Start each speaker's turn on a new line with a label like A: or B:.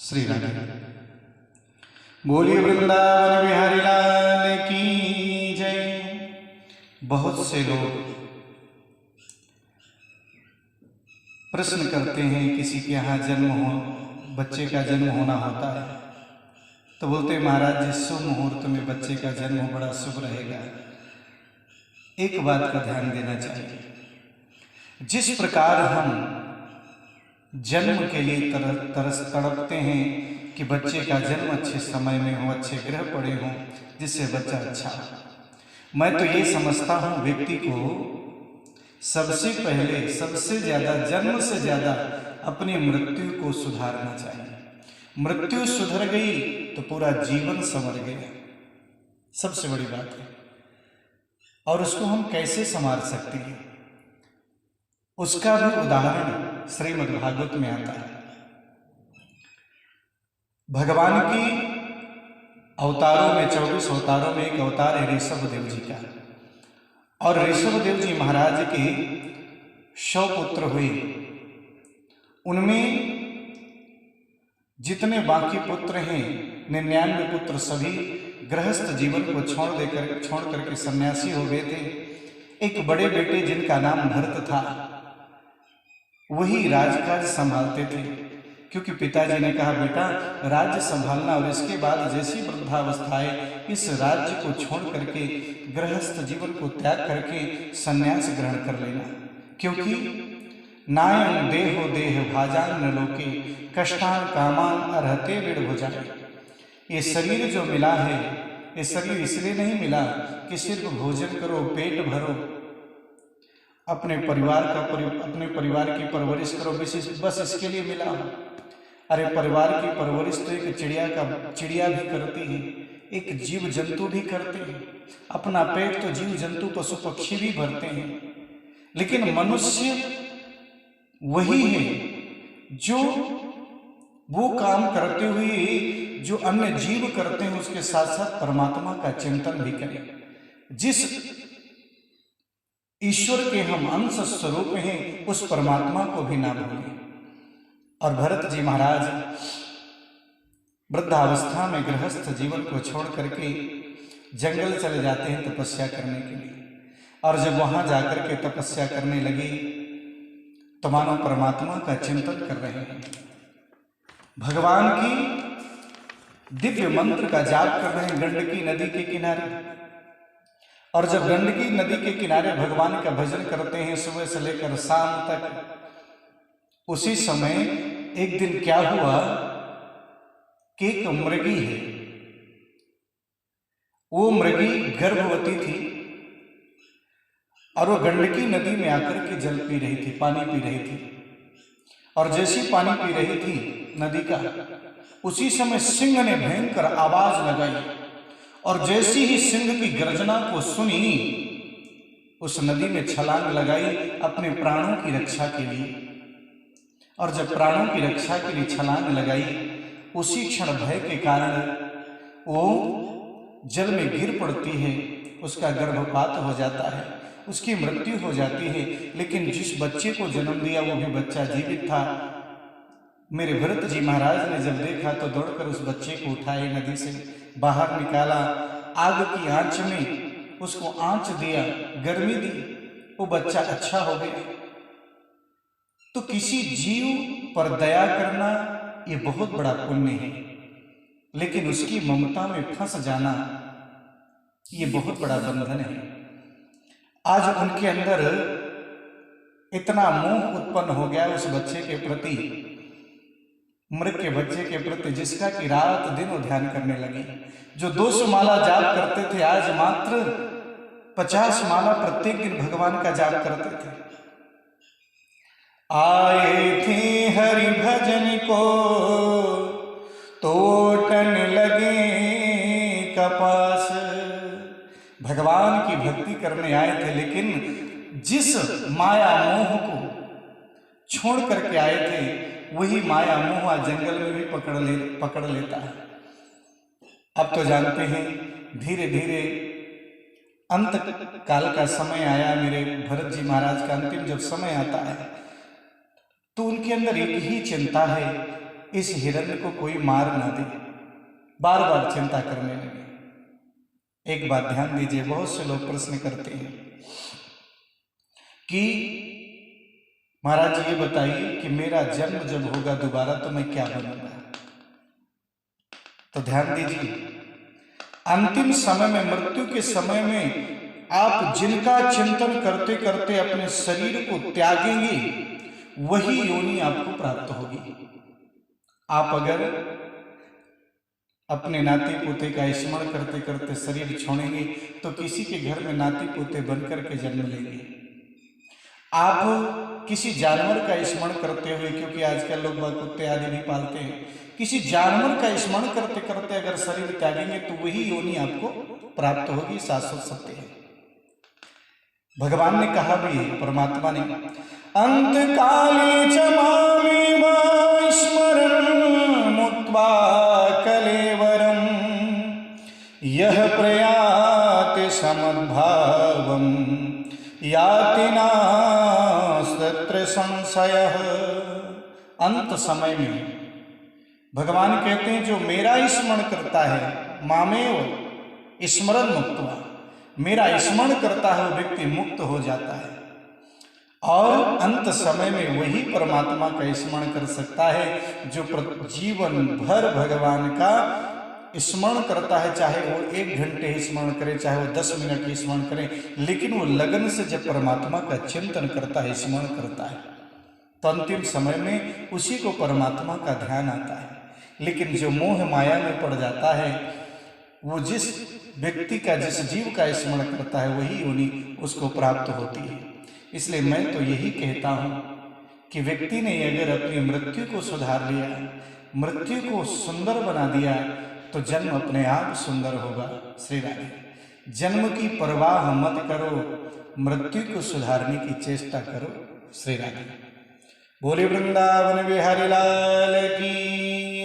A: श्री राधे। बोलिए वृंदावन बिहारी लाल की जय। बहुत से लोग प्रश्न करते हैं, किसी के यहाँ बच्चे का जन्म होना होता है तो बोलते हैं महाराज जी शुभ मुहूर्त में बच्चे का जन्म बड़ा शुभ रहेगा। एक बात का ध्यान देना चाहिए, जिस प्रकार हम जन्म के लिए तड़पते हैं कि बच्चे का जन्म अच्छे समय में हो, अच्छे ग्रह पड़े हों जिससे बच्चा अच्छा हो। मैं तो ये समझता हूँ व्यक्ति को सबसे पहले सबसे ज़्यादा जन्म से ज़्यादा अपनी मृत्यु को सुधारना चाहिए। मृत्यु सुधर गई तो पूरा जीवन संवर गया, सबसे बड़ी बात है। और उसको हम कैसे संवार सकते हैं, उसका भी उदाहरण श्रीमद् भागवत में आता है। भगवान की अवतारों में 24 अवतारों में एक अवतार है ऋषभ देव जी का। और ऋषभ देव जी महाराज के 100 पुत्र हुए, उनमें जितने बाकी पुत्र हैं 99 पुत्र सभी गृहस्थ जीवन को छोड़ करके सन्यासी हो गए थे। एक बड़े बेटे जिनका नाम भरत था वही राजकाज संभालते थे, क्योंकि पिताजी ने कहा बेटा राज्य संभालना और इसके बाद जैसी वृद्धावस्था है इस राज्य को छोड़ करके गृहस्थ जीवन को त्याग करके संन्यास ग्रहण कर लेना, क्योंकि नायं देहो देह भाजान न लोके कष्टान कामान अर्हते विड़ हो जाए। ये शरीर जो मिला है ये शरीर इसलिए नहीं मिला कि सिर्फ भोजन करो, पेट भरो, अपने परिवार की परवरिश करो, बस इसके लिए मिला हो। अरे परिवार की परवरिश तो एक चिड़िया भी करती है, एक जीव जंतु भी करते हैं। अपना पेट तो जीव जंतु पशु पक्षी भी भरते हैं, लेकिन मनुष्य वही है जो वो काम करते हुए जो अन्य जीव करते हैं उसके साथ साथ परमात्मा का चिंतन भी करें। जिस ईश्वर के हम अंश स्वरूप हैं उस परमात्मा को भी ना भूलें। और भरत जी महाराज वृद्धावस्था में गृहस्थ जीवन को छोड़ करके जंगल चले जाते हैं तपस्या करने के लिए। और जब वहां जाकर के तपस्या करने लगे तो मानो परमात्मा का चिंतन कर रहे हैं, भगवान की दिव्य मंत्र का जाप कर रहे हैं गंडकी नदी के किनारे। और जब गंडकी नदी के किनारे भगवान का भजन करते हैं सुबह से लेकर शाम तक, उसी समय एक दिन क्या हुआ कि एक मृगी है, वो मृगी गर्भवती थी और वो गंडकी नदी में आकर के जल पी रही थी, पानी पी रही थी। और जैसी पानी पी रही थी नदी का, उसी समय सिंह ने भयंकर आवाज लगाई और जैसी ही सिंह की गर्जना को सुनी उस नदी में छलांग लगाई अपने प्राणों की रक्षा के लिए। और जब प्राणों की रक्षा के लिए छलांग लगाई उसी क्षण भय के कारण वो जल में गिर पड़ती है, उसका गर्भपात हो जाता है, उसकी मृत्यु हो जाती है। लेकिन जिस बच्चे को जन्म दिया वो भी बच्चा जीवित था। मेरे भरत जी महाराज ने जब देखा तो दौड़कर उस बच्चे को उठाए, नदी से बाहर निकाला, आग की आंच में उसको आंच दिया, गर्मी दी, वो बच्चा अच्छा हो गया। तो किसी जीव पर दया करना ये बहुत बड़ा पुण्य है, लेकिन उसकी ममता में फंस जाना ये बहुत बड़ा बंधन है। आज उनके अंदर इतना मोह उत्पन्न हो गया उस बच्चे के प्रति, मृग के बच्चे के प्रति, जिसका कि रात दिन वो ध्यान करने लगे। जो 200 माला जाप करते थे आज मात्र 50 माला प्रत्येक दिन भगवान का जाप करते थे। आए थे हरि भजन को तोड़न लगे कपास। भगवान की भक्ति करने आए थे, लेकिन जिस माया मोह को छोड़ करके आए थे वही माया मोह जंगल में भी पकड़ लेता है। अब तो जानते हैं धीरे धीरे अंत काल का समय आया। मेरे भरत जी महाराज का अंतिम जब समय आता है तो उनके अंदर एक ही चिंता है इस हिरण्य को कोई मार ना दे। बार बार चिंता करने लगे। एक बात ध्यान दीजिए, बहुत से लोग प्रश्न करते हैं कि महाराज ये बताइए कि मेरा जन्म जब होगा दोबारा तो मैं क्या बनूंगा। तो ध्यान दीजिए, अंतिम समय में, मृत्यु के समय में आप जिनका चिंतन करते करते अपने शरीर को त्यागेंगे वही योनि आपको प्राप्त होगी। आप अगर अपने नाती पोते का स्मरण करते करते शरीर छोड़ेंगे तो किसी के घर में नाती पोते बनकर के जन्म लेंगे। आप किसी जानवर का स्मरण करते हुए, क्योंकि आजकल लोग कुत्ते आदि भी पालते हैं, किसी जानवर का स्मरण करते करते अगर शरीर त्यागेंगे तो वही योनि आपको प्राप्त होगी। शाश्वत सत्य है। भगवान ने कहा भी है, परमात्मा ने, अंत काले च मामेव स्मरन् मुक्त्वा कलेवरम् यः प्रयाति समद्भावम् याति नास्तत्र संशयः। अंत समय में भगवान कहते हैं जो मेरा स्मरण करता है, मामेव स्मरन् मुक्त्वा, मेरा स्मरण करता है वो व्यक्ति मुक्त हो जाता है। और अंत समय में वही परमात्मा का स्मरण कर सकता है जो जीवन भर भगवान का स्मरण करता है। चाहे वो 1 घंटे स्मरण करे, चाहे वो 10 मिनट स्मरण करे, लेकिन वो लगन से जब परमात्मा का चिंतन करता है, स्मरण करता है, तो अंतिम समय में उसी को परमात्मा का ध्यान आता है। लेकिन जो मोह माया में पड़ जाता है, वो जिस व्यक्ति का, जिस जीव का स्मरण करता है वही योनि उसको प्राप्त होती है। इसलिए मैं तो यही कहता हूँ कि व्यक्ति ने अगर अपनी मृत्यु को सुधार लिया, मृत्यु को सुंदर बना दिया, तो जन्म अपने आप सुंदर होगा। श्री राधे। जन्म की परवाह मत करो, मृत्यु को सुधारने की चेष्टा करो। श्री राधे। बोले वृंदावन बिहारी लाल की।